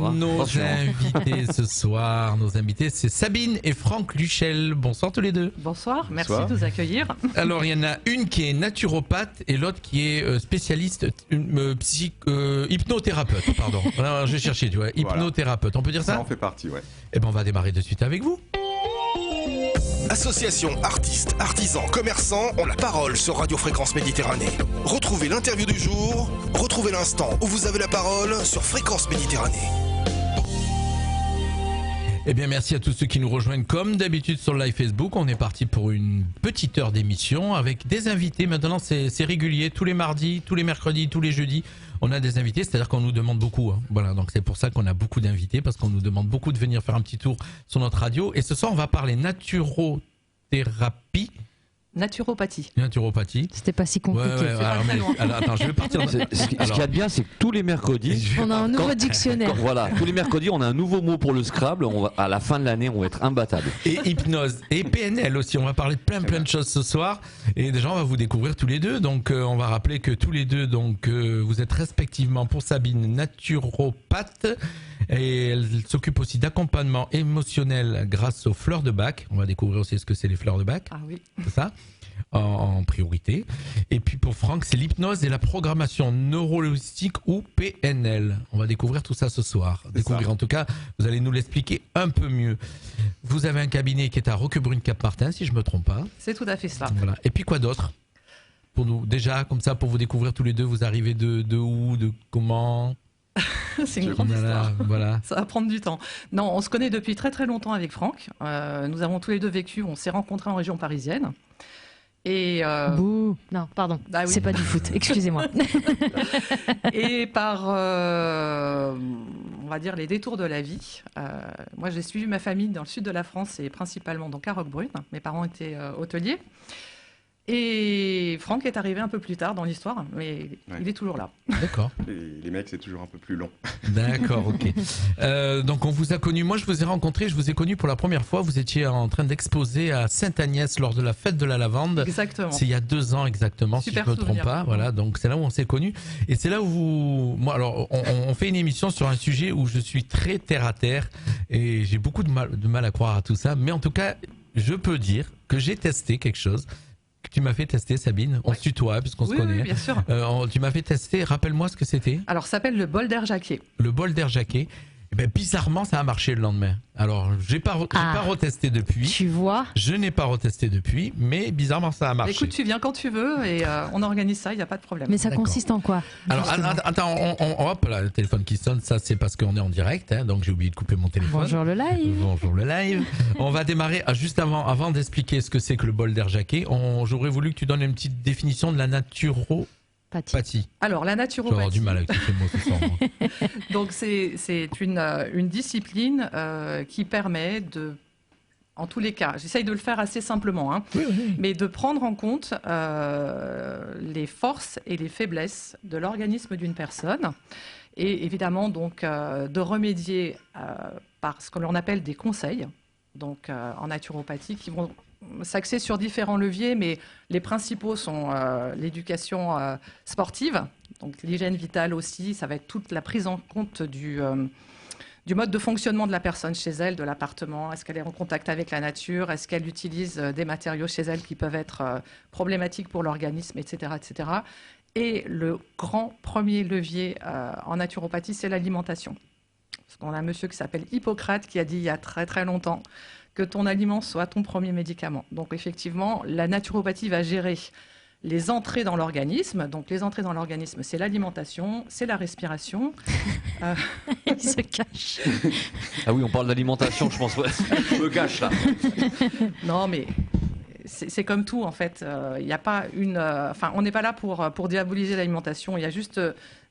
Hein. Nos Attention. invités ce soir, c'est Sabine et Franck Luchel. Bonsoir tous les deux. Bonsoir, merci Bonsoir. de nous accueillir. Alors, il y en a une qui est naturopathe et l'autre qui est spécialiste, hypnothérapeute, pardon. Alors, je vais chercher, tu vois, hypnothérapeute. On peut dire Ça ça en fait partie, ouais. Eh ben, on va démarrer de suite avec vous. Associations, artistes, artisans, commerçants ont la parole sur Radio Fréquence Méditerranée. Retrouvez l'interview du jour, retrouvez l'instant où vous avez la parole sur Fréquence Méditerranée. Eh bien, merci à tous ceux qui nous rejoignent comme d'habitude sur le live Facebook. On est parti pour une petite heure d'émission avec des invités. Maintenant, c'est régulier. Tous les mardis, tous les mercredis, tous les jeudis, on a des invités. C'est-à-dire qu'on nous demande beaucoup. Hein. Voilà, donc c'est pour ça qu'on a beaucoup d'invités, parce qu'on nous demande beaucoup de venir faire un petit tour sur notre radio. Et ce soir, on va parler naturothérapie. Naturopathie. Naturopathie. C'était pas si compliqué. Alors, attends, je vais partir. Ce qu'il y a de bien, c'est que tous les mercredis, On a un nouveau dictionnaire. voilà, tous les mercredis, on a un nouveau mot pour le Scrabble. À la fin de l'année, on va être imbattable. Et hypnose et PNL aussi. On va parler de plein de choses ce soir. Et déjà, on va vous découvrir tous les deux. Donc, on va rappeler que tous les deux, vous êtes respectivement pour Sabine naturopathe. Et elle s'occupe aussi d'accompagnement émotionnel grâce aux fleurs de Bach. On va découvrir aussi ce que c'est les fleurs de Bach. Ah oui. C'est ça en priorité. Et puis pour Franck, c'est l'hypnose et la programmation neurologique ou PNL. On va découvrir tout ça ce soir. Découvrir en tout cas, vous allez nous l'expliquer un peu mieux. Vous avez un cabinet qui est à Roquebrune-Cap-Martin, si je me trompe pas. C'est tout à fait cela. Voilà. Et puis quoi d'autre pour nous? Déjà, comme ça, pour vous découvrir tous les deux, vous arrivez de où, de comment? C'est une grande histoire. Voilà. Ça va prendre du temps. Non, on se connaît depuis très très longtemps avec Franck. Nous avons tous les deux vécu, on s'est rencontrés en région parisienne. Et Bouh. Non, pardon. Ah oui. C'est pas du foot. Excusez-moi. Et par, on va dire, les détours de la vie, moi j'ai suivi ma famille dans le sud de la France et principalement donc à Roquebrune. Mes parents étaient hôteliers. Et Franck est arrivé un peu plus tard dans l'histoire, mais il est toujours là. D'accord. Les mecs, c'est toujours un peu plus long. D'accord, ok. Donc on vous a connu, moi je vous ai rencontré, je vous ai connu pour la première fois, vous étiez en train d'exposer à Sainte-Agnès lors de la fête de la lavande. Exactement. C'est il y a 2 ans exactement, Super si je ne me trompe souvenir. pas. Voilà, donc c'est là où on s'est connus. Et c'est là où moi alors on fait une émission sur un sujet où je suis très terre à terre et j'ai beaucoup de mal à croire à tout ça. Mais en tout cas, je peux dire que j'ai testé quelque chose. Que tu m'as fait tester, Sabine. On se tutoie puisqu'on se connaît. Oui, bien sûr. Tu m'as fait tester, rappelle-moi ce que c'était. Alors, ça s'appelle le bol d'air Jacquet. Le bol d'air Jacquet. Eh ben, bizarrement, ça a marché le lendemain. Alors, j'ai pas retesté depuis. Tu vois. Je n'ai pas retesté depuis, mais bizarrement, ça a marché. Écoute, tu viens quand tu veux et on organise ça, il n'y a pas de problème. Mais ça D'accord. consiste en quoi? Alors, attends, hop, là, le téléphone qui sonne, ça c'est parce qu'on est en direct, hein, donc j'ai oublié de couper mon téléphone. Bonjour le live. Bonjour le live. On va démarrer juste avant d'expliquer ce que c'est que le bol d'air Jacquet. J'aurais voulu que tu donnes une petite définition de la naturopathie. Alors, la Je vais naturopathie. avoir du mal avec tous ces mots ce soir. moi. Donc, c'est une discipline qui permet de, en tous les cas, j'essaye de le faire assez simplement, hein, Oui. mais de prendre en compte les forces et les faiblesses de l'organisme d'une personne et évidemment donc de remédier par ce que l'on appelle des conseils, donc en naturopathie, qui vont s'axer sur différents leviers, mais les principaux sont l'éducation sportive, donc l'hygiène vitale aussi, ça va être toute la prise en compte du mode de fonctionnement de la personne chez elle, de l'appartement. Est-ce qu'elle est en contact avec la nature? Est-ce qu'elle utilise des matériaux chez elle qui peuvent être problématiques pour l'organisme, etc., etc. Et le grand premier levier en naturopathie, c'est l'alimentation. Parce qu'on a un monsieur qui s'appelle Hippocrate qui a dit il y a très très longtemps que ton aliment soit ton premier médicament. Donc effectivement, la naturopathie va gérer les entrées dans l'organisme. Donc les entrées dans l'organisme, c'est l'alimentation, c'est la respiration. Il se cache. Ah oui, on parle d'alimentation, je pense. Je me cache là. Non, mais c'est comme tout en fait. Il n'y a pas enfin, on n'est pas là pour diaboliser l'alimentation. Il y a juste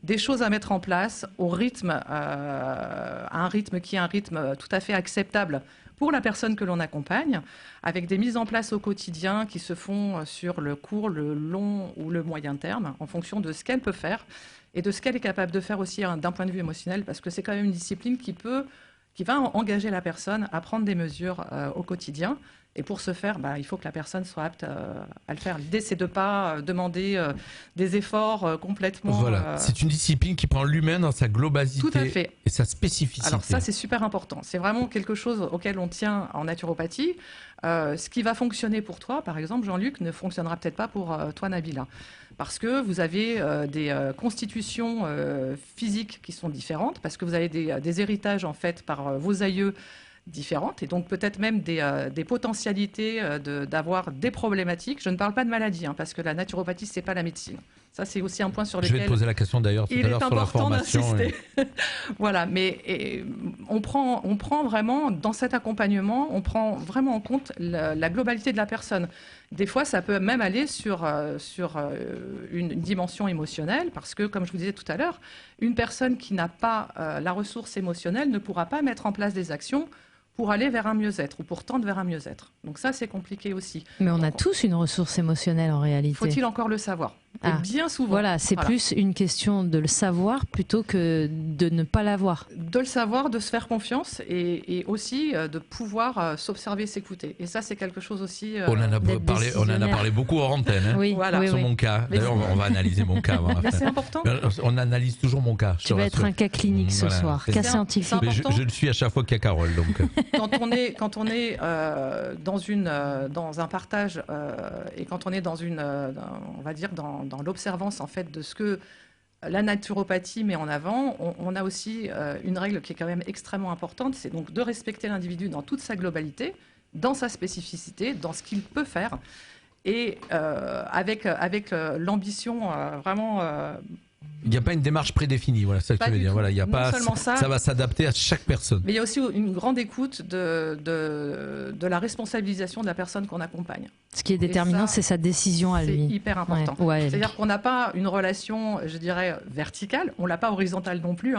des choses à mettre en place au rythme, à un rythme qui est un rythme tout à fait acceptable pour la personne que l'on accompagne, avec des mises en place au quotidien qui se font sur le court, le long ou le moyen terme, en fonction de ce qu'elle peut faire et de ce qu'elle est capable de faire aussi d'un point de vue émotionnel, parce que c'est quand même une discipline qui va engager la personne à prendre des mesures au quotidien Et pour ce faire, il faut que la personne soit apte à le faire. L'idée, c'est de ne pas demander des efforts complètement... Voilà, c'est une discipline qui prend l'humain dans sa globalité Tout à fait. et sa spécificité. Alors ça, c'est super important. C'est vraiment quelque chose auquel on tient en naturopathie. Ce qui va fonctionner pour toi, par exemple, Jean-Luc, ne fonctionnera peut-être pas pour toi, Nabila. Parce que vous avez des constitutions physiques qui sont différentes, parce que vous avez des héritages, en fait, par vos aïeux différentes, et donc peut-être même des potentialités d'avoir des problématiques. Je ne parle pas de maladie, parce que la naturopathie, c'est pas la médecine. Ça, c'est aussi un point sur lequel... Je vais te poser la question d'ailleurs tout à l'heure sur la formation. Voilà, mais on prend vraiment, dans cet accompagnement, on prend vraiment en compte la globalité de la personne. Des fois, ça peut même aller sur une dimension émotionnelle, parce que, comme je vous disais tout à l'heure, une personne qui n'a pas la ressource émotionnelle ne pourra pas mettre en place des actions pour aller vers un mieux-être ou pour tendre vers un mieux-être. Donc ça, c'est compliqué aussi. Mais on a tous une ressource émotionnelle en réalité. Faut-il encore le savoir ? Et bien souvent. Voilà, c'est plus une question de le savoir plutôt que de ne pas l'avoir. De le savoir, de se faire confiance et aussi de pouvoir s'observer, s'écouter. Et ça, c'est quelque chose aussi... On en a parlé beaucoup hors antenne, oui, voilà. Sur mon cas. D'ailleurs, on va analyser mon cas. C'est important. On analyse toujours mon cas. Tu vas être un cas clinique ce soir, cas scientifique. Mais je le suis à chaque fois qu'il y a Carole. Donc. Quand on est dans un partage et quand on est on va dire dans l'observance en fait de ce que la naturopathie met en avant, on a aussi une règle qui est quand même extrêmement importante, c'est donc de respecter l'individu dans toute sa globalité, dans sa spécificité, dans ce qu'il peut faire, et avec l'ambition vraiment... Il n'y a pas une démarche prédéfinie, voilà, c'est ça que tu veux dire. Voilà, il y a pas, ça va s'adapter à chaque personne. Mais il y a aussi une grande écoute de la responsabilisation de la personne qu'on accompagne. Ce qui est déterminant, c'est sa décision à lui. C'est hyper important. Ouais. C'est-à-dire qu'on n'a pas une relation, je dirais, verticale, on ne l'a pas horizontale non plus,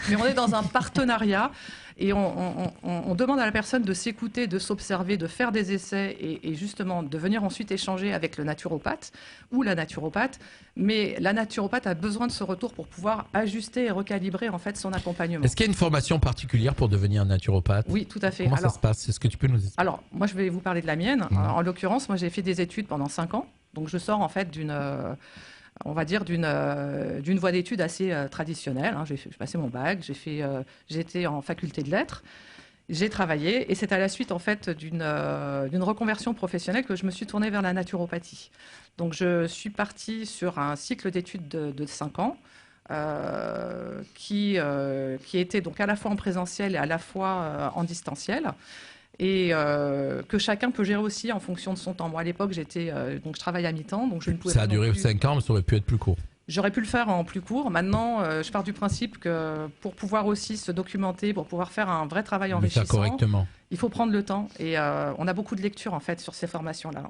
mais on est dans un partenariat et on demande à la personne de s'écouter, de s'observer, de faire des essais et justement de venir ensuite échanger avec le naturopathe ou la naturopathe. Mais la naturopathe a besoin de ce retour pour pouvoir ajuster et recalibrer en fait son accompagnement. Est-ce qu'il y a une formation particulière pour devenir naturopathe ? Oui, tout à fait. Comment ça se passe ? Est-ce que tu peux nous expliquer ? Alors, moi, je vais vous parler de la mienne. En l'occurrence, moi, j'ai fait des études pendant 5 ans. Donc, je sors en fait d'une voie d'études assez traditionnelle. J'ai passé mon bac, j'ai été en faculté de lettres. J'ai travaillé et c'est à la suite en fait d'une reconversion professionnelle que je me suis tournée vers la naturopathie. Donc je suis partie sur un cycle d'études de 5 ans qui était donc à la fois en présentiel et à la fois en distanciel et que chacun peut gérer aussi en fonction de son temps. Moi à l'époque donc je travaille à mi-temps donc je ne pouvais pas. Ça a duré 5 ans mais ça aurait pu être plus court. J'aurais pu le faire en plus court. Maintenant, je pars du principe que pour pouvoir aussi se documenter, pour pouvoir faire un vrai travail enrichissant, le faire correctement. Il faut prendre le temps. Et on a beaucoup de lectures en fait sur ces formations-là.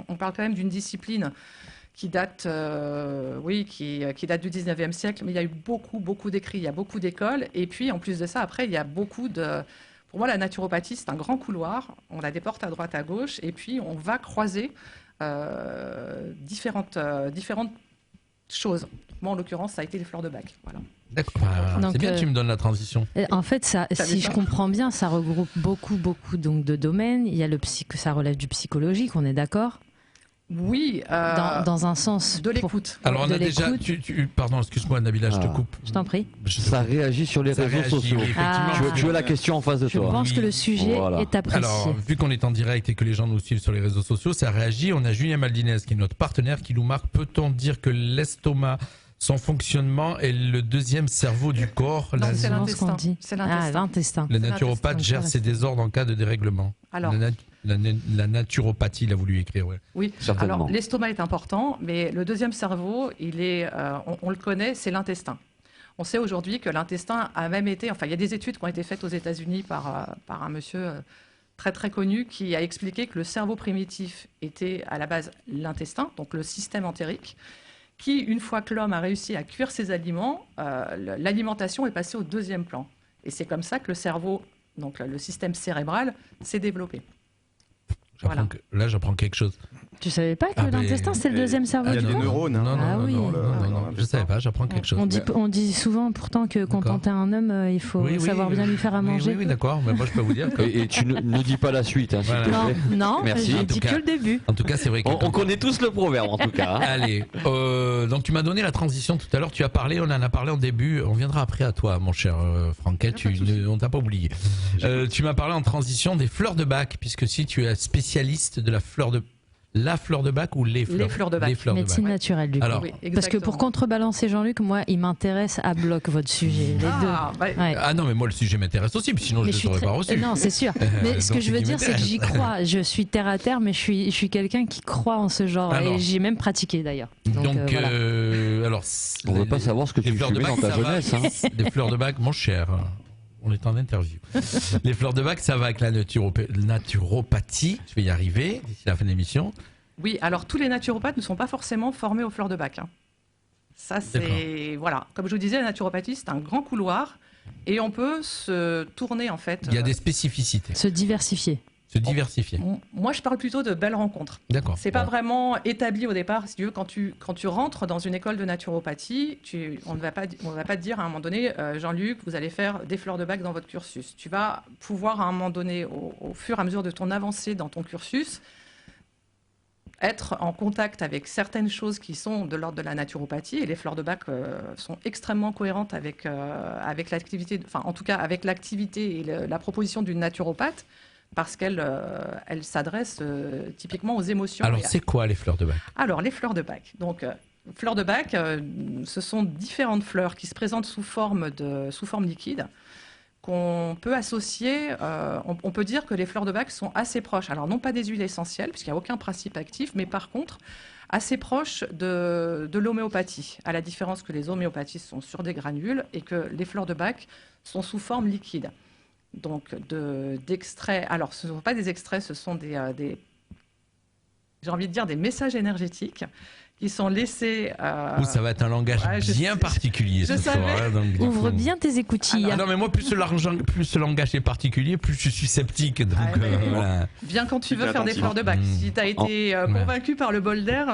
On parle quand même d'une discipline qui date, qui date du 19e siècle, mais il y a eu beaucoup d'écrits, il y a beaucoup d'écoles. Et puis en plus de ça, après, il y a beaucoup de... Pour moi, la naturopathie, c'est un grand couloir. On a des portes à droite, à gauche, et puis on va croiser différentes choses. Moi, en l'occurrence, ça a été les fleurs de bac. Voilà. D'accord. C'est bien que tu me donnes la transition. En fait, si je comprends bien, ça regroupe beaucoup donc, de domaines. Il y a ça relève du psychologique, on est d'accord ? Oui. Dans un sens. De l'écoute. Alors, on a déjà. Pardon, excuse-moi, Nabila, je te coupe. Je t'en prie. Ça réagit sur les réseaux sociaux. Tu as la question en face de toi. Je pense que le sujet est apprécié. Alors, vu qu'on est en direct et que les gens nous suivent sur les réseaux sociaux, ça réagit. On a Julien Maldinez, qui est notre partenaire, qui nous marque. Peut-on dire que l'estomac, son fonctionnement est le deuxième cerveau du corps? Non, c'est l'intestin. C'est l'intestin. Le naturopathe gère ses désordres en cas de dérèglement. Alors, la naturopathie, il a voulu écrire. Ouais. Oui, certainement. Alors l'estomac est important, mais le deuxième cerveau, on le connaît, c'est l'intestin. On sait aujourd'hui que l'intestin a même été... Enfin, il y a des études qui ont été faites aux États-Unis par un monsieur très très connu qui a expliqué que le cerveau primitif était à la base l'intestin, donc le système entérique, qui, une fois que l'homme a réussi à cuire ses aliments, l'alimentation est passée au deuxième plan. Et c'est comme ça que le cerveau, donc le système cérébral, s'est développé. Là, j'apprends quelque chose. Tu savais pas que l'intestin c'est le deuxième cerveau Il y a du des corps? neurones. Non, Ah oui. non, je savais pas, j'apprends quelque chose. On dit souvent pourtant que quand D'accord. on est un homme, il faut savoir bien lui faire à manger. Oui, d'accord, mais moi je peux vous dire que... Et tu ne dis pas la suite, hein, s'il te Voilà. plaît. Non, Merci. j'ai En tout dit cas- que le début. En tout cas, c'est vrai que... On connaît tous le proverbe, en tout cas. Hein. Allez, donc tu m'as donné la transition tout à l'heure, tu as parlé, on en a parlé en début, on viendra après à toi mon cher Franquet, on t'a pas oublié. Tu m'as parlé en transition des fleurs de bac, puisque si tu es spécialiste de la fleur de bac ou les fleurs de bac. Les fleurs de Médecine bac. naturelle du coup. Alors, Oui, Parce que exactement. pour contrebalancer Jean-Luc, moi, il m'intéresse à bloc votre sujet, les deux. Bah, Ouais. Ah non, mais moi le sujet m'intéresse aussi, sinon je Mais ne suis l'aurais très- pas reçu. Non, c'est sûr. Mais ce Donc, que je veux qui dire, c'est que j'y m'intéresse. crois. Je suis terre à terre, mais je suis quelqu'un qui croit en ce genre. Alors. Et j'ai même pratiqué d'ailleurs. Donc, voilà. alors, On veut pas savoir ce que les tu fleurs de fumais bac, dans ta ça va. jeunesse. Hein. Les fleurs de bac, mon cher, on est en interview. Les fleurs de bac, ça va avec la naturopathie. Je vais y arriver d'ici la fin de l'émission. Oui, alors tous les naturopathes ne sont pas forcément formés aux fleurs de bac. Hein. Ça, c'est. Voilà. Comme je vous disais, la naturopathie, c'est un grand couloir et on peut se tourner, en fait. Il y a des spécificités. Se diversifier. Se diversifier. Moi, je parle plutôt de belles rencontres. D'accord. C'est pas Bon. vraiment établi au départ. Si tu veux, quand tu rentres dans une école de naturopathie, on ne va pas te dire à un moment donné, Jean-Luc, vous allez faire des fleurs de bac dans votre cursus. Tu vas pouvoir à un moment donné, au fur et à mesure de ton avancée dans ton cursus, être en contact avec certaines choses qui sont de l'ordre de la naturopathie, et les fleurs de bac sont extrêmement cohérentes avec l'activité, enfin en tout cas avec l'activité et la proposition d'une naturopathe, parce qu'elle s'adresse typiquement aux émotions. Alors, c'est quoi les fleurs de bac? Alors, les fleurs de bac. Donc, fleurs de bac, ce sont différentes fleurs qui se présentent sous forme liquide, qu'on peut associer, on peut dire que les fleurs de bac sont assez proches. Alors, non pas des huiles essentielles, puisqu'il n'y a aucun principe actif, mais par contre, assez proches de l'homéopathie, à la différence que les homéopathies sont sur des granules et que les fleurs de bac sont sous forme liquide. Donc, d'extraits. Alors, ce ne sont pas des extraits, ce sont j'ai envie de dire des messages énergétiques qui sont laissés. Ça va être un langage bien particulier ce soir. Hein, donc, Ouvre bien tes écoutilles. Ah non, mais moi, plus ce langage est particulier, plus je suis sceptique. Donc, voilà. Bien quand tu veux Hyper faire des attentif. fleurs de bac. Si tu as été convaincu par le bol d'air.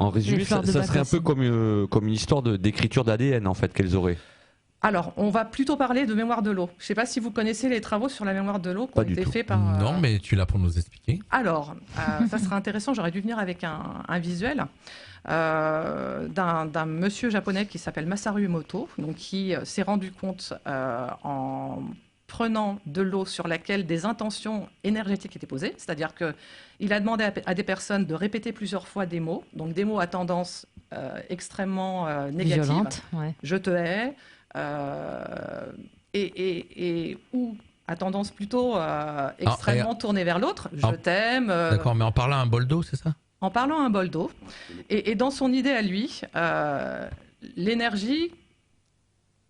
En résumé, Les fleurs ça de bac serait un peu aussi. comme une histoire d'écriture d'ADN en fait qu'elles auraient. Alors, on va plutôt parler de mémoire de l'eau. Je ne sais pas si vous connaissez les travaux sur la mémoire de l'eau qui ont été faits par. Non, mais tu es là pour nous expliquer. Alors, ça sera intéressant. J'aurais dû venir avec un visuel d'un monsieur japonais qui s'appelle Masaru Emoto, donc qui s'est rendu compte en prenant de l'eau sur laquelle des intentions énergétiques étaient posées, c'est-à-dire qu'il a demandé à des personnes de répéter plusieurs fois des mots, donc des mots à tendance extrêmement négative. Violente, ouais. Je te hais, et ou à tendance plutôt extrêmement tournée vers l'autre. Je t'aime. D'accord, mais en parlant à un bol d'eau, c'est ça? En parlant à un bol d'eau. Et dans son idée à lui, l'énergie,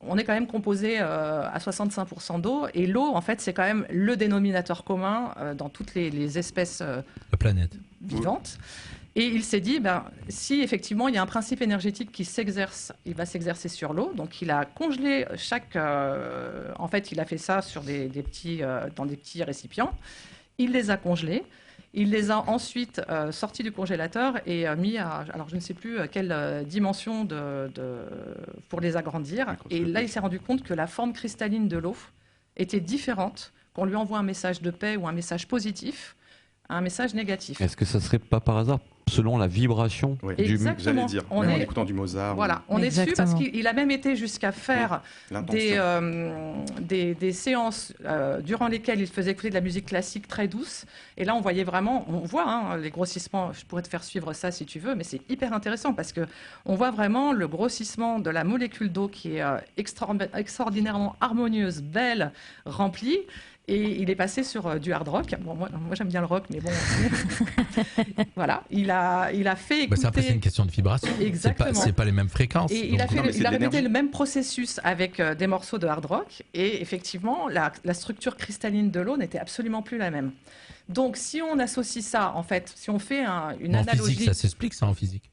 on est quand même composé à 65% d'eau. Et l'eau, en fait, c'est quand même le dénominateur commun dans toutes les espèces La planète. vivantes. Et il s'est dit, si effectivement il y a un principe énergétique qui s'exerce, il va s'exercer sur l'eau. Donc il a congelé en fait, il a fait ça sur dans des petits récipients. Il les a congelés. Il les a ensuite sortis du congélateur et mis à, alors je ne sais plus quelle dimension pour les agrandir. Et là, il s'est rendu compte que la forme cristalline de l'eau était différente, qu'on lui envoie un message de paix ou un message positif, à un message négatif. Est-ce que ça serait pas par hasard selon la vibration du Exactement. J'allais dire, On même en est- écoutant du Mozart. Voilà, on est dessus parce qu'il a même été jusqu'à faire l'intention. des séances durant lesquelles il faisait écouter de la musique classique très douce. Et là, on voyait vraiment, on voit les grossissements. Je pourrais te faire suivre ça si tu veux, mais c'est hyper intéressant parce que on voit vraiment le grossissement de la molécule d'eau qui est extraordinairement harmonieuse, belle, remplie. Et il est passé sur du hard rock. Bon, moi j'aime bien le rock, mais bon. Voilà, il a fait écouter. Ça, après, c'est une question de vibration. Exactement. C'est pas les mêmes fréquences. Et donc- il a répété le même processus avec des morceaux de hard rock. Et effectivement, la structure cristalline de l'eau n'était absolument plus la même. Donc, si on associe ça, en fait, si on fait une Mais en analogie. physique, ça s'explique, ça, en physique.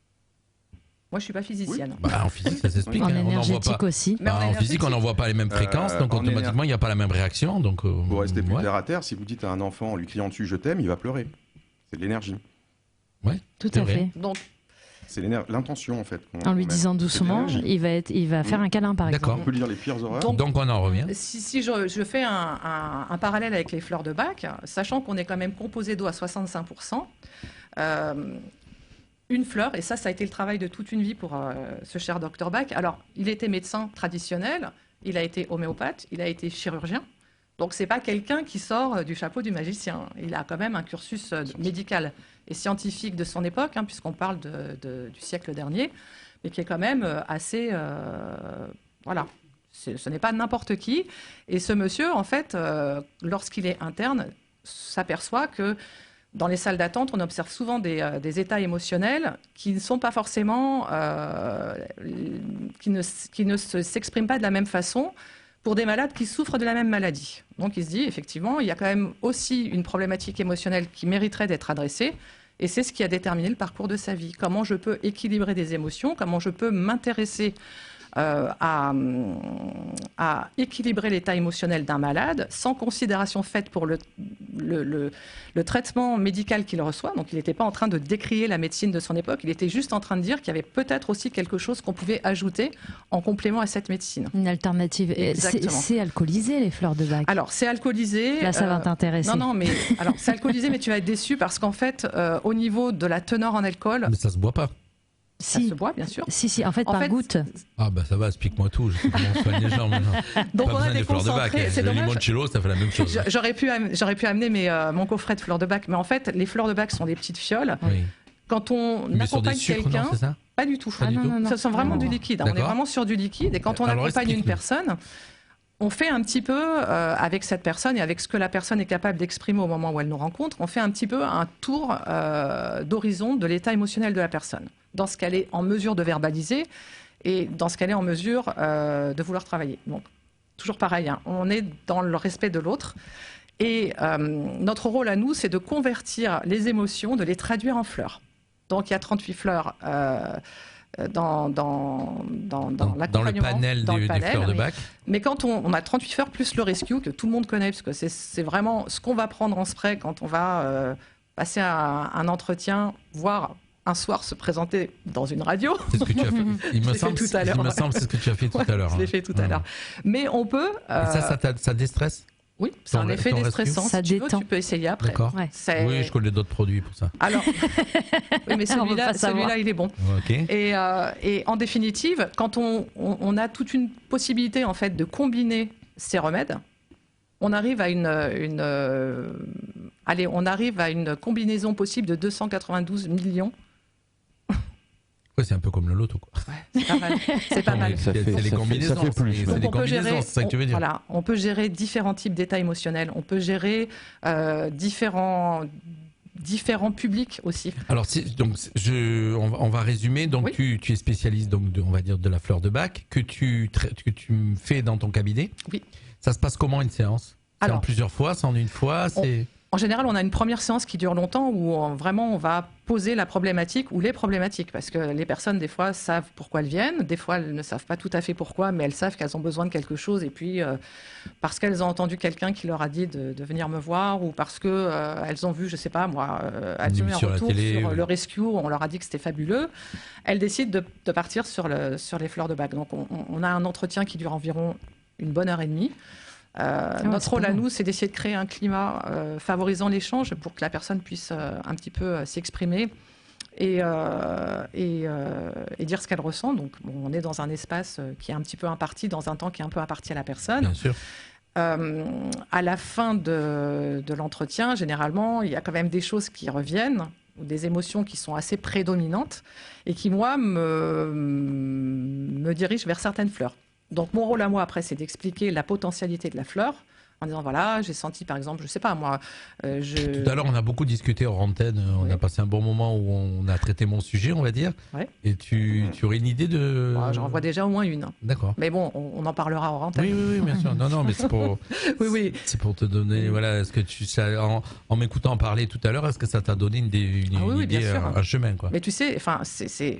Moi, je suis pas physicienne. Bah, en physique, ça s'explique. En hein, on n'en voit énergétique pas. aussi. Mais En physique, on n'envoie pas les mêmes fréquences, donc en automatiquement, il n'y a pas la même réaction. Donc, Pour rester plus ouais. terre à terre, si vous dites à un enfant en lui criant dessus je t'aime, il va pleurer. C'est de l'énergie. Ouais, Tout c'est à vrai. fait. Donc, C'est l'intention en fait. En lui disant doucement, il va faire un câlin, par D'accord. On peut lui dire les pires horreurs. Donc on en revient. si je fais un parallèle avec les fleurs de bac, sachant qu'on est quand même composé d'eau à 65%, une fleur, et ça a été le travail de toute une vie pour ce cher docteur Bach. Alors, il était médecin traditionnel, il a été homéopathe, il a été chirurgien. Donc, c'est pas quelqu'un qui sort du chapeau du magicien. Il a quand même un cursus médical et scientifique de son époque, puisqu'on parle du siècle dernier, mais qui est quand même assez... voilà. Ce n'est pas n'importe qui. Et ce monsieur, en fait, lorsqu'il est interne, s'aperçoit que dans les salles d'attente, on observe souvent des états émotionnels qui ne sont pas forcément... qui ne s'expriment pas de la même façon pour des malades qui souffrent de la même maladie. Donc il se dit, effectivement, il y a quand même aussi une problématique émotionnelle qui mériterait d'être adressée. Et c'est ce qui a déterminé le parcours de sa vie. Comment je peux équilibrer des émotions, comment je peux m'intéresser à équilibrer l'état émotionnel d'un malade sans considération faite pour le traitement médical qu'il reçoit. Donc il n'était pas en train de décrier la médecine de son époque, il était juste en train de dire qu'il y avait peut-être aussi quelque chose qu'on pouvait ajouter en complément à cette médecine. Une alternative. C'est alcoolisé, les fleurs de bac. Alors c'est alcoolisé. Là ça va t'intéresser. Non, mais alors c'est alcoolisé, mais tu vas être déçu parce qu'en fait, au niveau de la teneur en alcool... Mais ça se boit pas. Ça se boit, bien sûr. Si, en fait, par goutte. Ah bah ça va, explique-moi tout, je sais comment on soigne les gens maintenant. Donc pas on a besoin des des fleurs de bac, concentrés, c'est le dommage. limoncello, ça fait la même chose. J'aurais pu amener mon coffret de fleurs de bac, mais en fait, les fleurs de bac sont des petites fioles. Oui. Quand on Mais sur des accompagne sucres, quelqu'un, non, c'est ça? pas du tout. Pas du tout. Ça sent vraiment du liquide. On est D'accord. vraiment sur du liquide. Et quand on Alors, accompagne une explique-nous. personne, on fait un petit peu, avec cette personne et avec ce que la personne est capable d'exprimer au moment où elle nous rencontre, on fait un petit peu un tour d'horizon de l'état émotionnel de la personne, dans ce qu'elle est en mesure de verbaliser et dans ce qu'elle est en mesure de vouloir travailler. Donc, toujours pareil, on est dans le respect de l'autre. Et notre rôle à nous, c'est de convertir les émotions, de les traduire en fleurs. Donc, il y a 38 fleurs dans l'accompagnement, le panel des fleurs de bac. Mais quand on a 38 fleurs plus le rescue, que tout le monde connaît, parce que c'est vraiment ce qu'on va prendre en spray quand on va passer un entretien, voire un soir se présenter dans une radio. C'est ce que tu as fait. Il me semble, tout à l'heure. c'est ce que tu as fait tout à l'heure. Je l'ai fait tout à l'heure. Mais on peut... Et ça déstresse? Oui, c'est un effet déstressant. Ça si tu veux, détend. tu peux essayer après. D'accord. Ouais. Oui, je connais d'autres produits pour ça. Alors, oui, mais On veut pas savoir. celui-là, il est bon. Ok. Et en définitive, quand on a toute une possibilité en fait de combiner ces remèdes, on arrive à on arrive à une combinaison possible de 292 millions. Ouais, c'est un peu comme le loto, quoi. C'est pas mal. C'est pas mal. C'est les combinaisons. ça fait plus, C'est ouais. des Donc, on peut combinaisons, gérer, c'est ça que tu veux dire. Voilà, on peut gérer différents types d'états émotionnels. On peut gérer différents publics aussi. Alors, on va résumer. Donc, Oui. tu es spécialiste, donc, on va dire, de la fleur de bac, que tu fais dans ton cabinet. Oui. Ça se passe comment une séance? C'est en Alors, plusieurs fois, c'est en une fois, c'est... En général, on a une première séance qui dure longtemps où vraiment on va poser la problématique ou les problématiques parce que les personnes, des fois, savent pourquoi elles viennent. Des fois, elles ne savent pas tout à fait pourquoi, mais elles savent qu'elles ont besoin de quelque chose. Et puis, parce qu'elles ont entendu quelqu'un qui leur a dit de venir me voir ou parce qu'elles ont vu, je sais pas moi, elles ont eu un émission à la retour télé, sur ouais. le rescue, on leur a dit que c'était fabuleux. Elles décident de partir sur les fleurs de bac. Donc, on a un entretien qui dure environ une bonne heure et demie. Notre rôle à nous, c'est d'essayer de créer un climat favorisant l'échange pour que la personne puisse un petit peu s'exprimer et dire ce qu'elle ressent. Donc, on est dans un espace qui est un petit peu imparti, dans un temps qui est un peu imparti à la personne. Bien sûr. À la fin de l'entretien, généralement, il y a quand même des choses qui reviennent, ou des émotions qui sont assez prédominantes et qui, moi, me dirigent vers certaines fleurs. Donc, mon rôle à moi, après, c'est d'expliquer la potentialité de la fleur en disant, voilà, j'ai senti, par exemple, je sais pas, moi... Tout à l'heure, on a beaucoup discuté hors antenne. On Oui. a passé un bon moment où on a traité mon sujet, on va dire. Ouais. Et tu aurais une idée de... J'en vois déjà au moins une. D'accord. Mais bon, on en parlera hors antenne. Oui, bien sûr. Non, mais c'est pour... Oui. C'est pour te donner, voilà, est-ce que en m'écoutant parler tout à l'heure, est-ce que ça t'a donné une idée, bien sûr. un chemin, quoi? Mais tu sais, enfin, c'est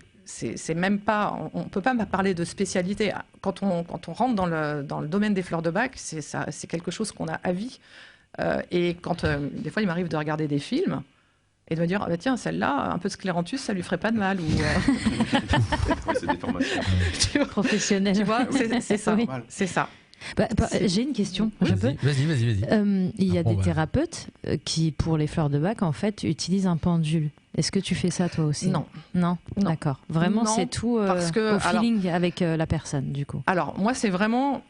même pas, on peut pas parler de spécialité. Quand on rentre dans le domaine des fleurs de bac, c'est quelque chose qu'on a à vie. Et quand des fois il m'arrive de regarder des films, et de me dire, ah bah tiens, celle-là, un peu de scléranthus, ça lui ferait pas de mal. Ou, Oui, c'est des formations. tu vois, Professionnel. tu vois, c'est ça. Oui. C'est ça. J'ai une question. Je peux Vas-y. Il y a Après, des thérapeutes qui, pour les fleurs de bac, en fait, utilisent un pendule. Est-ce que tu fais ça toi aussi? Non. Non. Non. D'accord. Vraiment, Non, c'est tout parce que, au feeling avec la personne, du coup. Alors, moi, c'est vraiment...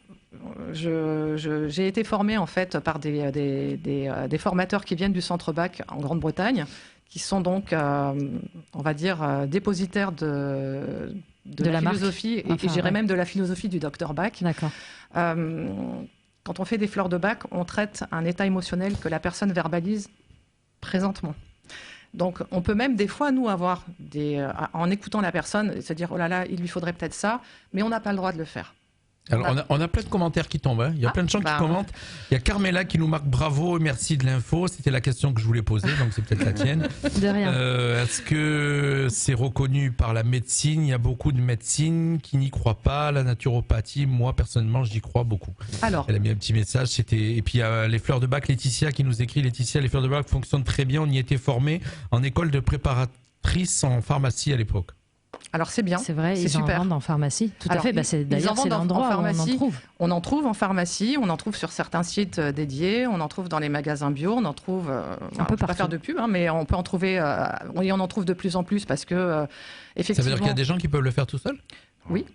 J'ai été formée, en fait, par des formateurs qui viennent du centre bac en Grande-Bretagne, qui sont donc, on va dire, dépositaires de la marque. philosophie, Enfin, et j'irais ouais. même de la philosophie du docteur Bach. D'accord. Quand on fait des fleurs de bac, on traite un état émotionnel que la personne verbalise présentement. Donc, on peut même des fois, nous, avoir en écoutant la personne, se dire, oh là là, il lui faudrait peut-être ça, mais on n'a pas le droit de le faire. Alors, on a plein de commentaires qui tombent. Hein. Il y a plein de gens qui commentent. Il y a Carmela qui nous marque bravo et merci de l'info. C'était la question que je voulais poser, donc c'est peut-être la tienne. De rien. Est-ce que c'est reconnu par la médecine? Il y a beaucoup de médecines qui n'y croient pas. La naturopathie, moi personnellement, j'y crois beaucoup. Alors, Elle a mis un petit message. Et puis il y a les fleurs de bac, Laetitia qui nous écrit. Laetitia, les fleurs de bac fonctionnent très bien. On y était formé en école de préparatrice en pharmacie à l'époque. alors c'est bien. C'est vrai, c'est ils en super. vendent en pharmacie. Tout Alors, à fait. Bah, d'ailleurs, c'est l'endroit où on en trouve. On en trouve en pharmacie, on en trouve sur certains sites dédiés, on en trouve dans les magasins bio, on en trouve. peu Je peux pas partout. faire de pub, hein, mais on peut en trouver. Oui, on en trouve de plus en plus parce que Ça effectivement. veut dire qu'il y a des gens qui peuvent le faire tout seuls? Oui.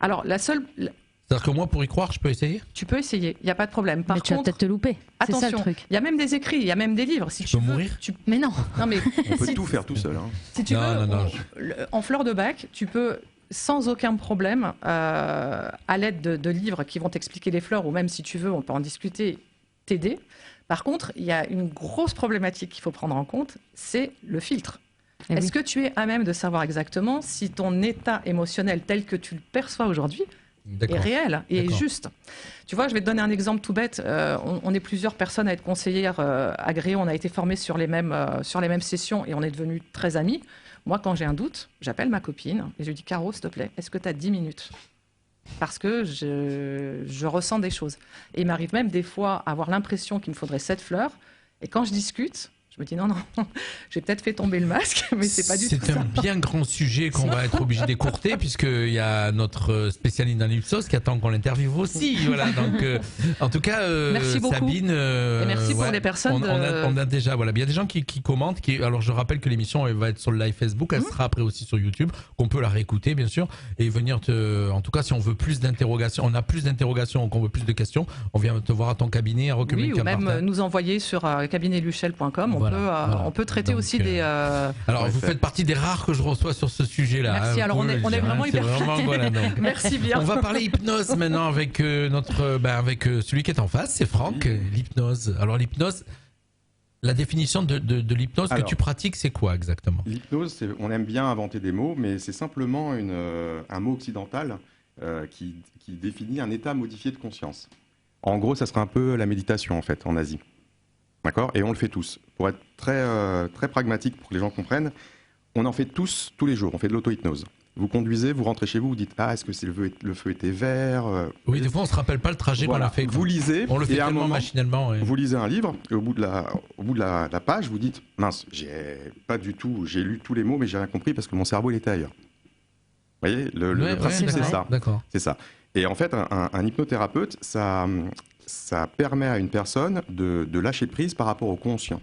Alors C'est-à-dire que moi, pour y croire, je peux essayer? tu peux essayer, il n'y a pas de problème. Par Mais tu vas contre, peut-être te louper. C'est ça le attention, truc. il y a même des écrits, il y a même des livres. Si Je peux veux, mourir Mais non. Non mais On peut si- tout faire tout seul. Hein. Si tu Non, veux, non, en fleurs de bac, tu peux sans aucun problème, à l'aide de livres qui vont t'expliquer les fleurs, ou même si tu veux, on peut en discuter, t'aider. Par contre, il y a une grosse problématique qu'il faut prendre en compte, c'est le filtre. Eh Est-ce oui. que tu es à même de savoir exactement si ton état émotionnel tel que tu le perçois aujourd'hui est D'accord. réel et est D'accord. juste? Tu vois, je vais te donner un exemple tout bête. On est plusieurs personnes à être conseillères agréées. On a été formés sur les mêmes sessions et on est devenus très amis. Moi, quand j'ai un doute, j'appelle ma copine et je lui dis, Caro, s'il te plaît, est-ce que tu as 10 minutes? Parce que je ressens des choses. Et il m'arrive même des fois à avoir l'impression qu'il me faudrait 7 fleurs. Et quand je discute, je me dis, non, j'ai peut-être fait tomber le masque, mais c'est pas du tout C'est ça. un bien grand sujet qu'on va être obligé d'écourter puisqu'il y a notre spécialiste dans l'hypnose qui attend qu'on l'interviewe aussi. Voilà, donc, en tout cas, Merci beaucoup. Sabine. Et merci pour les personnes On a déjà, voilà, il y a des gens qui commentent. Alors, je rappelle que l'émission elle va être sur le live Facebook, elle sera après aussi sur YouTube, qu'on peut la réécouter, bien sûr, et venir en tout cas, si on veut plus d'interrogations, on a plus d'interrogations, qu'on veut plus de questions, on vient te voir à ton cabinet à Oui, ou même Roquebrune-Cap-Martin. nous envoyer sur cabinetluchel.com. Voilà. On peut traiter Donc, aussi Alors, Ouais, vous fait. faites partie des rares que je reçois sur ce sujet-là. Merci. Alors, vous on est pouvez le dire, vraiment hein, hyper c'est vraiment, voilà, donc. Merci bien. On va parler hypnose maintenant avec avec celui qui est en face, c'est Franck. L'hypnose. Alors l'hypnose, la définition de l'hypnose que Alors, tu pratiques, c'est quoi exactement? L'hypnose, on aime bien inventer des mots, mais c'est simplement un mot occidental qui définit un état modifié de conscience. En gros, ça serait un peu la méditation en fait en Asie. D'accord? Et on le fait tous. Pour être très pragmatique, pour que les gens comprennent, on en fait tous les jours. On fait de l'auto-hypnose. Vous conduisez, vous rentrez chez vous, vous dites « Ah, est-ce que le feu était vert ?» Oui, des fois on se rappelle pas le trajet Voilà. qu'on a fait. Vous lisez, On le fait et à un tellement moment, machinalement. Ouais. vous lisez un livre, et au bout de la page, vous dites « Mince, j'ai lu tous les mots, mais j'ai rien compris parce que mon cerveau, il était ailleurs. » Vous voyez, le principe, c'est vrai. ça. D'accord. C'est ça. Et en fait, un hypnothérapeute, ça permet à une personne de lâcher prise par rapport au conscient.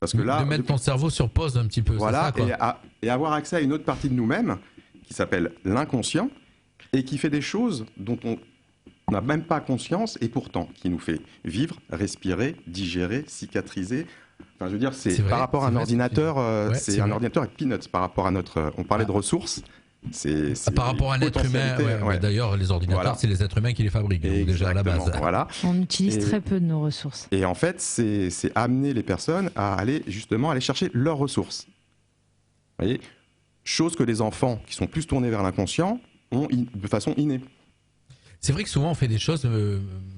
Parce que là, de mettre ton cerveau sur pause un petit peu. voilà, c'est ça, quoi. et avoir accès à une autre partie de nous-mêmes qui s'appelle l'inconscient et qui fait des choses dont on n'a même pas conscience et pourtant qui nous fait vivre, respirer, digérer, cicatriser. Enfin, je veux dire, C'est vrai, par rapport à un c'est vrai, ordinateur, Ouais, c'est c'est un vrai. ordinateur avec peanuts par rapport à notre. On parlait de ressources. C'est Par rapport à un être humain, potentialité, ouais. d'ailleurs, les ordinateurs, Voilà. c'est les êtres humains qui les fabriquent, donc déjà à la base. Exactement, voilà. On utilise Et- très peu de nos ressources. Et en fait, c'est amener les personnes à aller chercher leurs ressources. Vous voyez, chose que les enfants qui sont plus tournés vers l'inconscient ont de façon innée. C'est vrai que souvent on fait des choses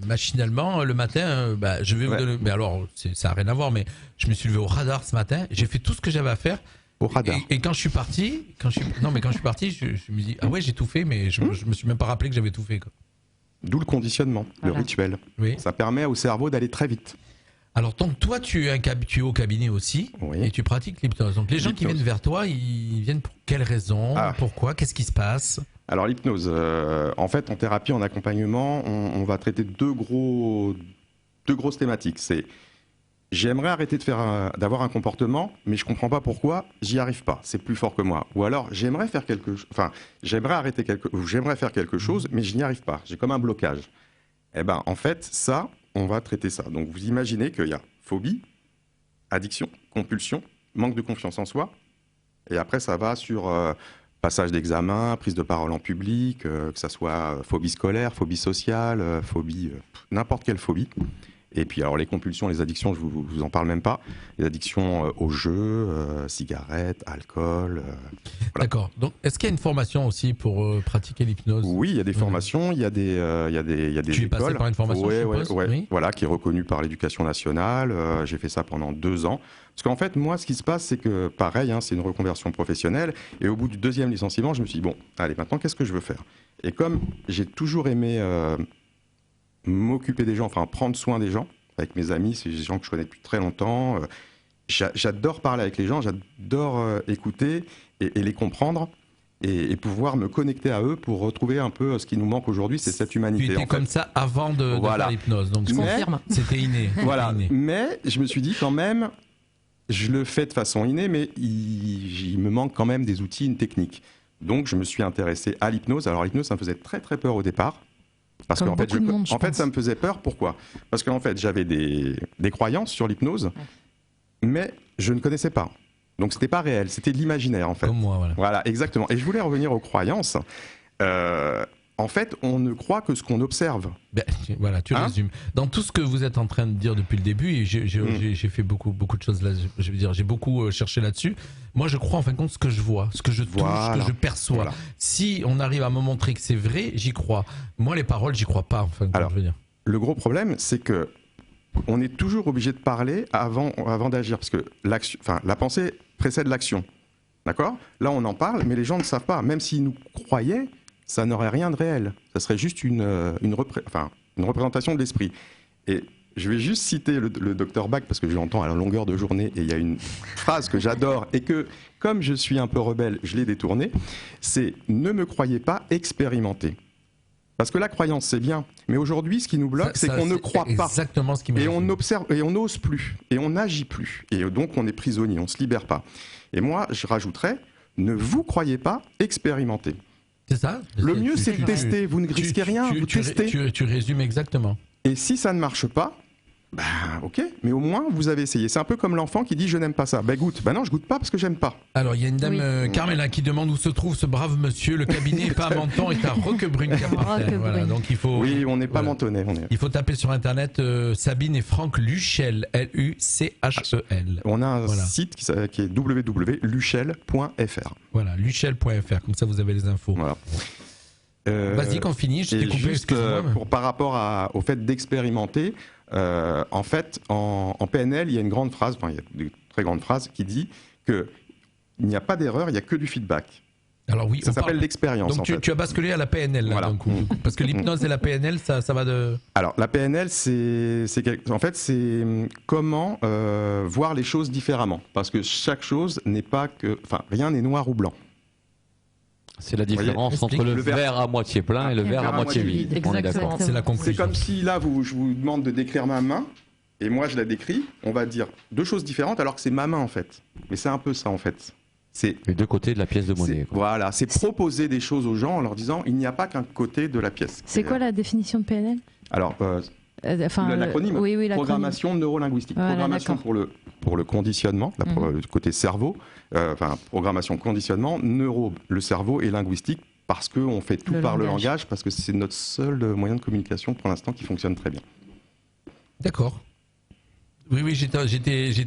machinalement. Le matin, je vais vous Ouais. donner. Mais alors, ça n'a rien à voir, mais je me suis levé au radar ce matin. J'ai fait tout ce que j'avais à faire. Au radar. Et quand je suis parti, quand je suis parti, je me dis ah ouais j'ai tout fait, mais je me suis même pas rappelé que j'avais tout fait, quoi. D'où le conditionnement, Voilà. le rituel. Oui. Ça permet au cerveau d'aller très vite. Alors, donc, toi, tu es au cabinet aussi, Oui. et tu pratiques l'hypnose. Donc, les gens qui L'hypnose. viennent vers toi, ils viennent pour quelles raisons? Pourquoi? Qu'est-ce qui se passe? Alors l'hypnose, en fait, en thérapie, en accompagnement, on va traiter deux grosses thématiques. C'est j'aimerais arrêter d'avoir un comportement, mais je comprends pas pourquoi, j'y arrive pas, c'est plus fort que moi. Ou alors j'aimerais faire j'aimerais faire quelque chose, mais je n'y arrive pas, j'ai comme un blocage. Eh ben, en fait, ça, on va traiter ça. Donc vous imaginez qu'il y a phobie, addiction, compulsion, manque de confiance en soi, et après ça va sur passage d'examen, prise de parole en public, que ça soit phobie scolaire, phobie sociale, n'importe quelle phobie. Et puis alors les compulsions, les addictions, je vous en parle même pas. Les addictions aux jeux, cigarettes, alcool. Voilà. D'accord. Donc, est-ce qu'il y a une formation aussi pour pratiquer l'hypnose? Oui, il y a des formations, il y a des Tu es passé écoles. par une formation, je suppose? Oui. Voilà, qui est reconnue par l'Éducation nationale. J'ai fait ça pendant 2 ans. Parce qu'en fait, moi, ce qui se passe, c'est que pareil, c'est une reconversion professionnelle. Et au bout du 2e licenciement, je me suis dit bon, allez, maintenant, qu'est-ce que je veux faire? Et comme j'ai toujours aimé m'occuper des gens, enfin prendre soin des gens, avec mes amis, c'est des gens que je connais depuis très longtemps. J'adore parler avec les gens, j'adore écouter et les comprendre et pouvoir me connecter à eux pour retrouver un peu ce qui nous manque aujourd'hui, c'est cette humanité. Tu étais comme ça avant de faire l'hypnose, donc Je confirme. c'était inné. Voilà, Inné. mais je me suis dit quand même, je le fais de façon innée, mais il me manque quand même des outils, une technique. Donc je me suis intéressé à l'hypnose. Alors l'hypnose, ça me faisait très très peur au départ. Parce Comme qu'en fait, beaucoup de monde, je pense. ça me faisait peur. Pourquoi? Parce qu'en fait, j'avais des croyances sur l'hypnose, mais je ne connaissais pas. Donc, c'était pas réel, c'était de l'imaginaire, en fait. Comme moi, voilà. Voilà, exactement. Et je voulais revenir aux croyances. En fait, on ne croit que ce qu'on observe. Ben, voilà, tu Hein? résumes. Dans tout ce que vous êtes en train de dire depuis le début, et j'ai fait beaucoup de choses là, je veux dire, j'ai beaucoup cherché là-dessus. Moi, je crois en fin de compte ce que je vois, ce que je touche, ce que je perçois. Voilà. Si on arrive à me montrer que c'est vrai, j'y crois. Moi, les paroles, j'y crois pas, en fin de compte, Alors, je veux dire. Le gros problème, c'est que on est toujours obligé de parler avant d'agir, parce que la pensée précède l'action. D'accord? Là, on en parle, mais les gens ne savent pas. Même s'ils nous croyaient, ça n'aurait rien de réel. Ça serait juste une représentation de l'esprit. Et je vais juste citer le docteur Bach, parce que je l'entends à la longueur de journée, et il y a une phrase que j'adore, et que, comme je suis un peu rebelle, je l'ai détournée, c'est « Ne me croyez pas, expérimentez ». Parce que la croyance, c'est bien, mais aujourd'hui, ce qui nous bloque, c'est qu'on ne croit pas. Exactement ce qui Et m'arrive. on observe, et on n'ose plus, et on n'agit plus. Et donc, on est prisonnier, on ne se libère pas. Et moi, je rajouterais, ne vous croyez pas, expérimentez. C'est ça? Le mieux, c'est de tester. Vous ne risquez rien, vous testez. Tu résumes exactement. Et si ça ne marche pas, bah ok, mais au moins, vous avez essayé. C'est un peu comme l'enfant qui dit « je n'aime pas ça ». Bah goûte. Bah non, je goûte pas parce que j'aime pas. Alors, il y a une dame, Carmela, qui demande où se trouve ce brave monsieur. Le cabinet n'est pas à Menton, est à Roquebrune. Voilà, donc il faut... Oui, on n'est pas mentonné. Il faut taper sur internet Sabine et Franck Luchel, Luchel. On a un site qui est www.luchel.fr. Voilà, luchel.fr, comme ça vous avez les infos. Voilà. Vas-y, qu'on finit, je t'ai coupé, juste par rapport au fait d'expérimenter, en fait, en PNL, il y a une grande phrase, enfin, il y a des très grandes phrases qui dit qu'il n'y a pas d'erreur, il n'y a que du feedback. Alors oui, ça s'appelle l'expérience. Donc tu as basculé à la PNL, là, voilà. donc, parce que l'hypnose et la PNL, ça va de... Alors la PNL, c'est comment voir les choses différemment, parce que chaque chose n'est pas que, enfin, rien n'est noir ou blanc. C'est la différence entre le verre à moitié plein et le verre à moitié vide. On est d'accord. C'est la conclusion. C'est comme si là, je vous demande de décrire ma main, et moi je la décris, on va dire deux choses différentes alors que c'est ma main en fait. Mais c'est un peu ça en fait. C'est les deux côtés de la pièce de monnaie. Voilà, c'est proposer des choses aux gens en leur disant il n'y a pas qu'un côté de la pièce. C'est quoi la définition de PNL? Alors, l'acronyme, oui, programmation neurolinguistique. Voilà, programmation pour le conditionnement, le côté cerveau, programmation conditionnement, le cerveau et linguistique, parce qu'on fait tout par le langage, parce que c'est notre seul moyen de communication pour l'instant qui fonctionne très bien. D'accord. Oui, j'étais.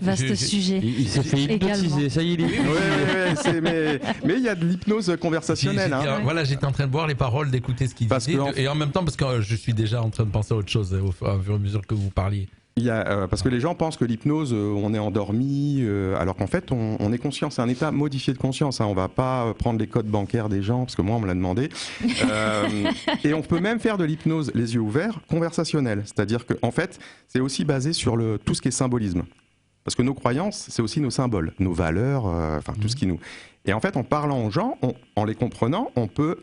Vaste sujet. Il s'est fait hypnotiser, ça y est, il est. Mais il y a de l'hypnose conversationnelle. Voilà, j'étais en train de voir les paroles, d'écouter ce qu'il disait, et en même temps, parce que je suis déjà en train de penser à autre chose au fur et à mesure que vous parliez. Parce que les gens pensent que l'hypnose, on est endormi, alors qu'en fait, on est conscient. C'est un état modifié de conscience. Hein. On ne va pas prendre les codes bancaires des gens, parce que moi, on me l'a demandé. Et on peut même faire de l'hypnose les yeux ouverts, conversationnelle. C'est-à-dire qu'en fait, c'est aussi basé sur tout ce qui est symbolisme. Parce que nos croyances, c'est aussi nos symboles, nos valeurs, tout ce qui nous... Et en fait, en parlant aux gens, en les comprenant, on peut,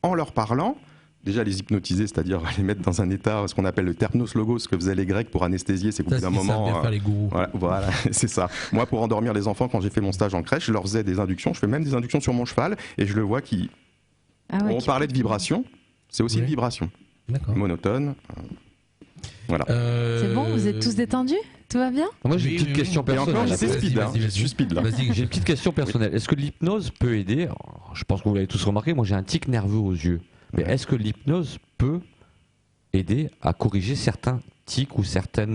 en leur parlant... Déjà les hypnotiser, c'est-à-dire les mettre dans un état, ce qu'on appelle le terpnos logos, ce que faisaient les Grecs pour anesthésier, c'est qu'au bout d'un moment... faire les gourous. Voilà, c'est ça. Moi, pour endormir les enfants, quand j'ai fait mon stage en crèche, je leur faisais des inductions, je fais même des inductions sur mon cheval, et je le vois qui... On parlait de vibration, c'est aussi une vibration. Monotone. Voilà. C'est bon, vous êtes tous détendus ? Tout va bien ? Moi j'ai une petite question personnelle. Je suis speed là. J'ai une petite question personnelle. Est-ce que l'hypnose peut aider ? Je pense que vous l'avez tous remarqué, moi j'ai un tic nerveux aux yeux. Mais est-ce que l'hypnose peut aider à corriger certains tics ou certains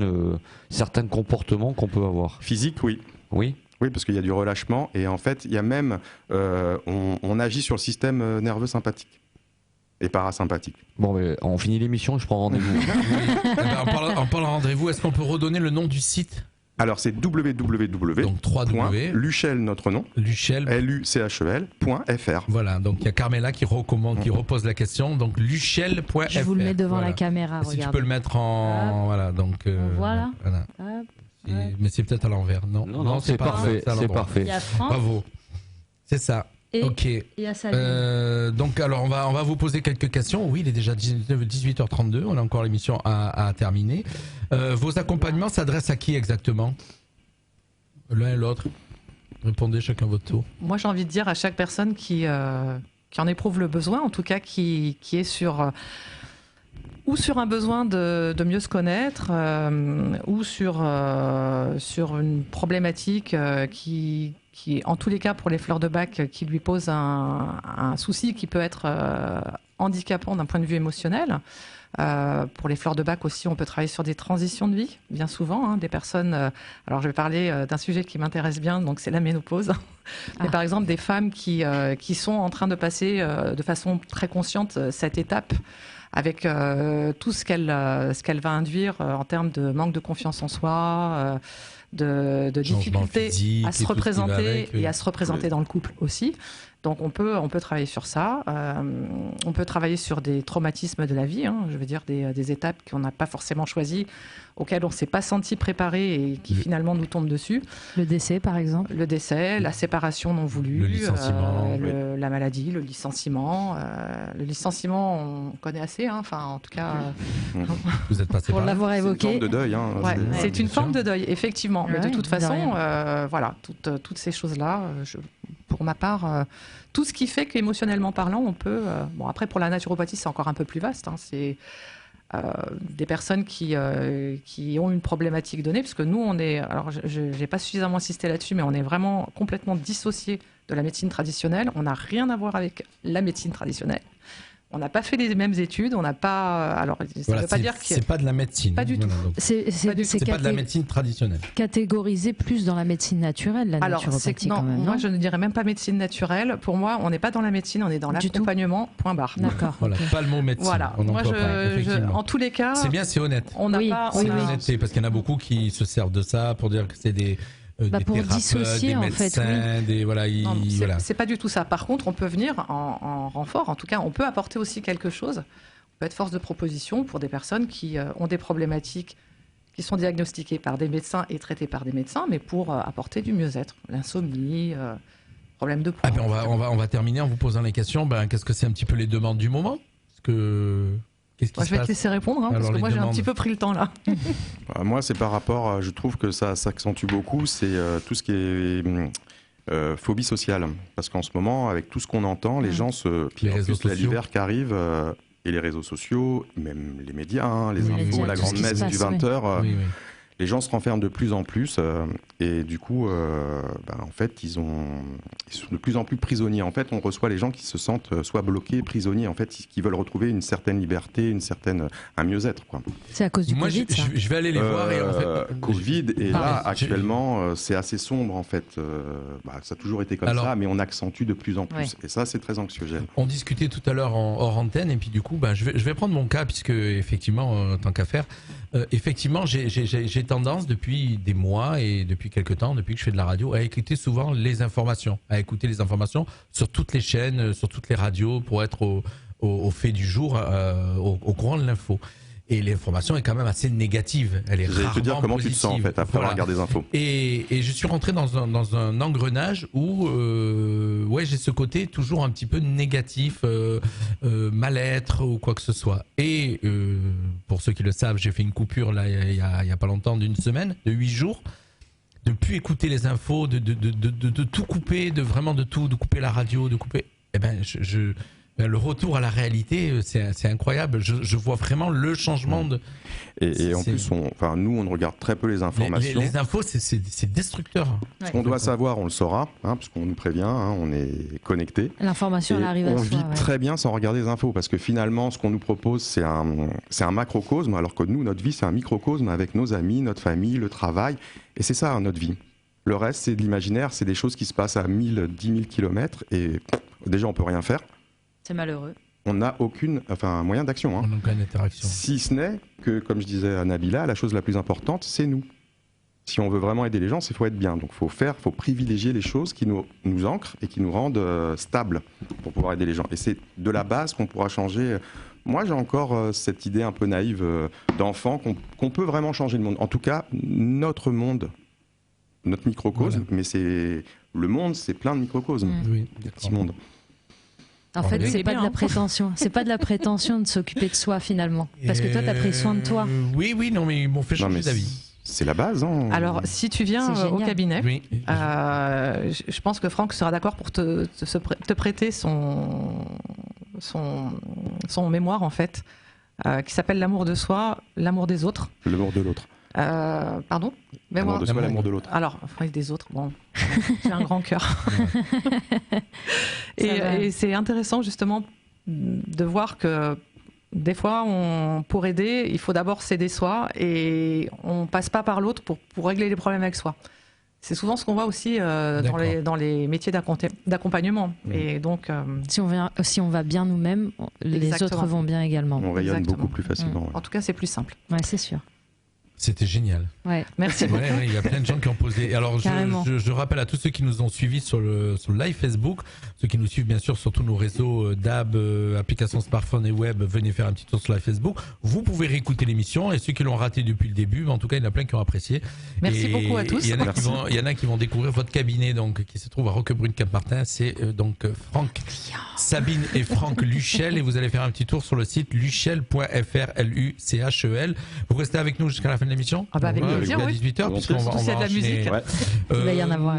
comportements qu'on peut avoir ? Physique, oui. Oui. Oui, parce qu'il y a du relâchement et en fait, il y a même, on agit sur le système nerveux sympathique et parasympathique. Bon, mais on finit l'émission et je prends rendez-vous. En parlant de rendez-vous, est-ce qu'on peut redonner le nom du site ? Alors c'est www.luchel, notre nom, luchel.fr. Voilà, donc il y a Carmela qui repose la question, donc luchel.fr. Je vous le mets devant la caméra, si tu peux le mettre en... Voilà, donc... voilà. Mais c'est peut-être à l'envers, non ? Non, c'est parfait, c'est parfait. Il y a France. Bravo, c'est ça. Et ok. Il y a Sabine. Donc alors on va vous poser quelques questions. Oui, il est déjà 18h32, on a encore l'émission à terminer. Vos accompagnements s'adressent à qui exactement ? L'un et l'autre. Répondez chacun votre tour. Moi j'ai envie de dire à chaque personne qui en éprouve le besoin, en tout cas qui est sur un besoin de mieux se connaître, ou sur une problématique qui, en tous les cas pour les fleurs de bac, qui lui pose un souci qui peut être handicapant d'un point de vue émotionnel. Pour les fleurs de bac aussi, on peut travailler sur des transitions de vie, bien souvent. Des personnes... alors je vais parler d'un sujet qui m'intéresse bien, donc c'est la ménopause. Mais par exemple, des femmes qui sont en train de passer de façon très consciente cette étape, avec tout ce qu'elle va induire en termes de manque de confiance en soi, de difficulté à se représenter et à se représenter dans le couple aussi. Donc on peut travailler sur ça. On peut travailler sur des traumatismes de la vie, je veux dire des étapes qu'on n'a pas forcément choisies, auxquelles on ne s'est pas senti préparé et qui finalement nous tombent dessus. Le décès par exemple. Le décès, la séparation non voulue, le licenciement, la maladie, le licenciement. Le licenciement, on connaît assez, enfin en tout cas... Vous êtes passé pour l'avoir évoqué. C'est une forme de deuil. C'est une forme de deuil, effectivement. Mais de toute façon, voilà, toutes ces choses-là, pour ma part, tout ce qui fait qu'émotionnellement parlant, on peut... bon, après, pour la naturopathie, c'est encore un peu plus vaste. C'est des personnes qui ont une problématique donnée, parce que nous, on est... Alors, je n'ai pas suffisamment insisté là-dessus, mais on est vraiment complètement dissocié de la médecine traditionnelle. On n'a rien à voir avec la médecine traditionnelle. On n'a pas fait les mêmes études, on n'a pas... Alors, ça ne veut pas dire que... C'est pas de la médecine. Pas du tout. C'est pas de la médecine traditionnelle. Catégorisé plus dans la médecine naturelle, la naturopathie quand même. Moi, je ne dirais même pas médecine naturelle. Pour moi, on n'est pas dans la médecine, on est dans l'accompagnement, point barre. D'accord. Voilà, pas le mot médecine. Voilà. Moi, en tous les cas... C'est bien, c'est honnête. On n'a pas... C'est l'honnêteté, parce qu'il y en a beaucoup qui se servent de ça pour dire que c'est des... des pour dissocier, des médecins, en fait, oui. C'est pas du tout ça. Par contre, on peut venir en renfort. En tout cas, on peut apporter aussi quelque chose. On peut être force de proposition pour des personnes qui ont des problématiques qui sont diagnostiquées par des médecins et traitées par des médecins, mais pour apporter du mieux-être. L'insomnie, problème de poids. On va terminer en vous posant les questions. Qu'est-ce que c'est un petit peu les demandes du moment ? Je vais te laisser répondre, parce que moi j'ai un petit peu pris le temps là. Moi c'est par rapport, je trouve que ça s'accentue beaucoup, c'est tout ce qui est phobie sociale. Parce qu'en ce moment, avec tout ce qu'on entend, les gens les réseaux sociaux. l'hiver qui arrive, et les réseaux sociaux, même les médias, les infos, la grande messe du 20h, les gens se renferment de plus en plus et du coup, en fait, ils sont de plus en plus prisonniers. En fait, on reçoit les gens qui se sentent soit bloqués, prisonniers, en fait, qui veulent retrouver une certaine liberté, un mieux-être, quoi. C'est à cause du Covid, ça. Je vais aller les voir et en fait... Covid, et là, actuellement, c'est assez sombre, en fait. Ça a toujours été comme ça, mais on accentue de plus en plus. Ouais. Et ça, c'est très anxiogène. On discutait tout à l'heure hors antenne, et puis du coup, je vais prendre mon cas, puisque effectivement, tant qu'à faire, effectivement, j'ai tendance depuis des mois et depuis quelques temps, depuis que je fais de la radio, à écouter souvent les informations, sur toutes les chaînes, sur toutes les radios, pour être au fait du jour, au courant de l'info. Et l'information est quand même assez négative. Elle est rarement positive. Je vais te dire comment tu te sens en fait après avoir regardé des infos. Et je suis rentré dans un engrenage où j'ai ce côté toujours un petit peu négatif, mal-être ou quoi que ce soit. Et pour ceux qui le savent, j'ai fait une coupure là il y a pas longtemps d'une semaine, de 8 jours, de plus écouter les infos, de tout couper, de couper la radio, de couper. Le retour à la réalité, c'est incroyable. Je vois vraiment le changement de. Et en plus, nous, on regarde très peu les informations. Les infos, c'est destructeur. Ce qu'on doit savoir, on le saura, parce qu'on nous prévient, on est connecté. L'information, elle arrive à soi. On vit très bien sans regarder les infos, parce que finalement, ce qu'on nous propose, c'est un macrocosme, alors que nous, notre vie, c'est un microcosme avec nos amis, notre famille, le travail. Et c'est ça, notre vie. Le reste, c'est de l'imaginaire, c'est des choses qui se passent à 10 000 kilomètres, et déjà, on peut rien faire. C'est malheureux. On n'a aucun moyen d'action. On n'a aucune interaction. Si ce n'est que, comme je disais à Nabila, la chose la plus importante, c'est nous. Si on veut vraiment aider les gens, il faut être bien. Donc il faut privilégier les choses qui nous ancrent et qui nous rendent stables pour pouvoir aider les gens. Et c'est de la base qu'on pourra changer. Moi, j'ai encore cette idée un peu naïve d'enfant qu'on peut vraiment changer le monde. En tout cas, notre monde, notre microcosme, mais le monde, c'est plein de microcosmes. Oui, des petits mondes. En fait, c'est pas de la prétention. C'est pas de la prétention de s'occuper de soi finalement. Parce que toi, t'as pris soin de toi. Oui, non, mais ils m'ont fait changer d'avis. C'est la base. Alors, si tu viens au cabinet, je pense que Franck sera d'accord pour te prêter son mémoire, en fait, qui s'appelle L'amour de soi, l'amour des autres. L'amour de l'autre. Pardon? L'amour de soi, l'amour de l'autre. Alors, des autres, bon, j'ai un grand cœur. Et c'est intéressant justement de voir que des fois, pour aider, il faut d'abord s'aider soi et on passe pas par l'autre pour régler les problèmes avec soi. C'est souvent ce qu'on voit aussi dans les métiers d'accompagnement. Et donc, si on va bien nous-mêmes, les autres vont bien également. On rayonne beaucoup plus facilement. En tout cas, c'est plus simple. Ouais, c'est sûr. C'était génial. Ouais. Merci beaucoup. Il y a plein de gens qui ont posé. Alors, je rappelle à tous ceux qui nous ont suivis sur le live Facebook, ceux qui nous suivent bien sûr sur tous nos réseaux DAB, applications smartphone et web, venez faire un petit tour sur live Facebook. Vous pouvez réécouter l'émission et ceux qui l'ont raté depuis le début, en tout cas, il y en a plein qui ont apprécié. Merci beaucoup à tous. Il y en a qui vont découvrir votre cabinet, donc qui se trouve à Roquebrune-Cap-Martin. C'est donc Franck, Sabine et Franck Luchel, et vous allez faire un petit tour sur le site luchel.fr, Luchel. Vous restez avec nous jusqu'à la fin de l'émission. Avec plaisir, à 18h, puisqu'on va de la musique. Il va y en avoir.